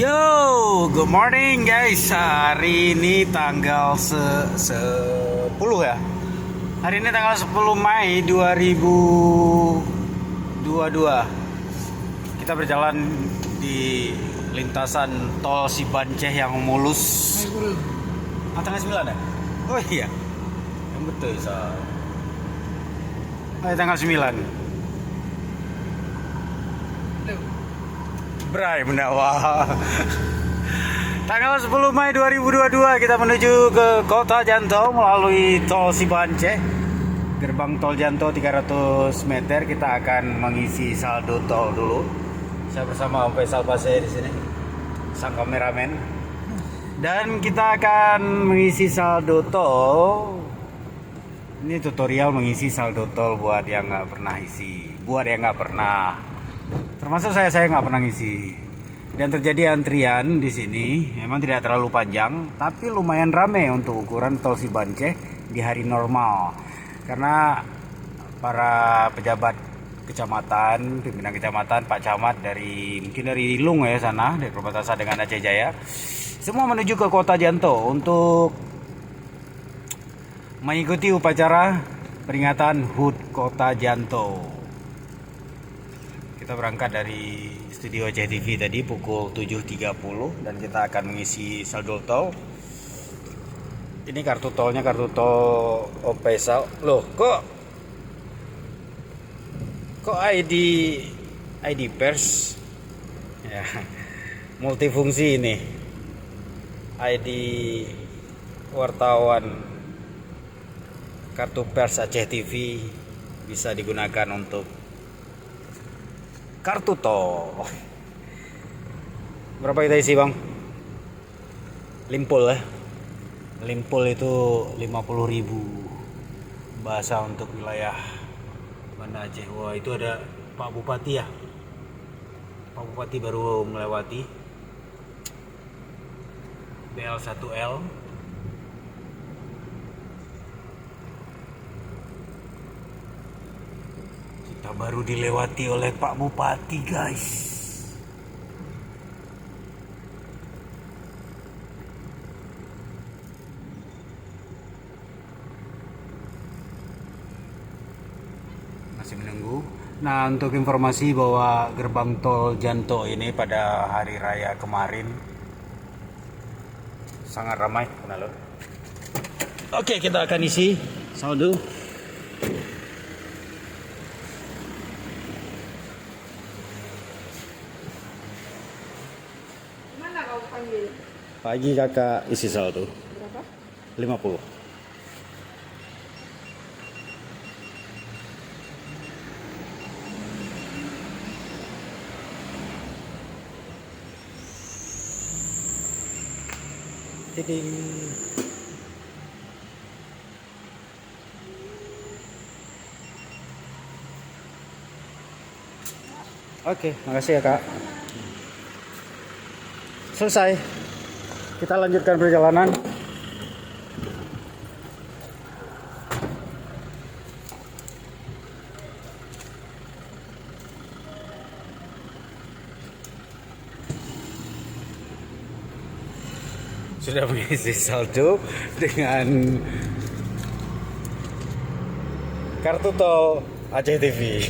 Yo, good morning guys. Hari ini tanggal 10 ya. Hari ini tanggal 10 Mei 2022. Kita berjalan di lintasan tol Cibanceh yang mulus. Tanggal 9 ya? Oh iya. Yang betul, tanggal 9. Bray mendakwah. Tanggal 10 Mei 2022 kita menuju ke Kota Janto melalui tol Cibanceh. Gerbang tol Janto 300 meter. Kita akan mengisi saldo tol dulu. Saya bersama Om Faisal Pasir di sini, sang kameramen. Dan kita akan mengisi saldo tol. Ini tutorial mengisi saldo tol buat yang nggak pernah isi, buat yang nggak pernah. Termasuk saya nggak pernah ngisi. Dan terjadi antrian di sini. Memang tidak terlalu panjang, tapi lumayan ramai untuk ukuran tol Cibanceh di hari normal. Karena para pejabat kecamatan, pimpinan kecamatan, Pak Camat mungkin dari Ilung ya sana, dari perbatasan dengan Aceh Jaya, semua menuju ke Kota Janto untuk mengikuti upacara peringatan HUT Kota Janto. Kita berangkat dari studio Aceh TV tadi pukul 7.30 dan kita akan mengisi saldo tol. Ini kartu tolnya, kartu tol Om Faisal. Loh, kok ID pers? Ya, multifungsi ini. ID wartawan, kartu pers Aceh TV bisa digunakan untuk kartu tol. Berapa kita isi, Bang? Limpul ya. Limpul itu 50.000 bahasa untuk wilayah Banda Aceh. Wah, itu ada Pak Bupati ya. Pak Bupati baru melewati. BL1L. Kita baru dilewati oleh Pak Bupati, guys. Masih menunggu. Nah, untuk informasi bahwa gerbang tol Janto ini pada hari raya kemarin sangat ramai, benar. Oke, kita akan isi saldo. Pagi kakak isi saldo. Berapa? 50. Tiding. Oke, makasih ya kak. Selesai. Kita lanjutkan perjalanan. Sudah mengisi saldo dengan kartu tol Aceh TV.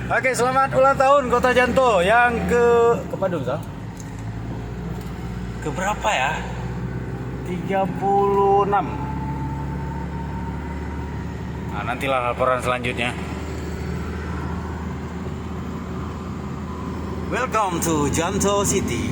Oke, selamat ulang tahun Kota Janto yang ke Bandung, Sal? Ke berapa ya? 36. Nah, nantilah laporan selanjutnya. Welcome to Janto City.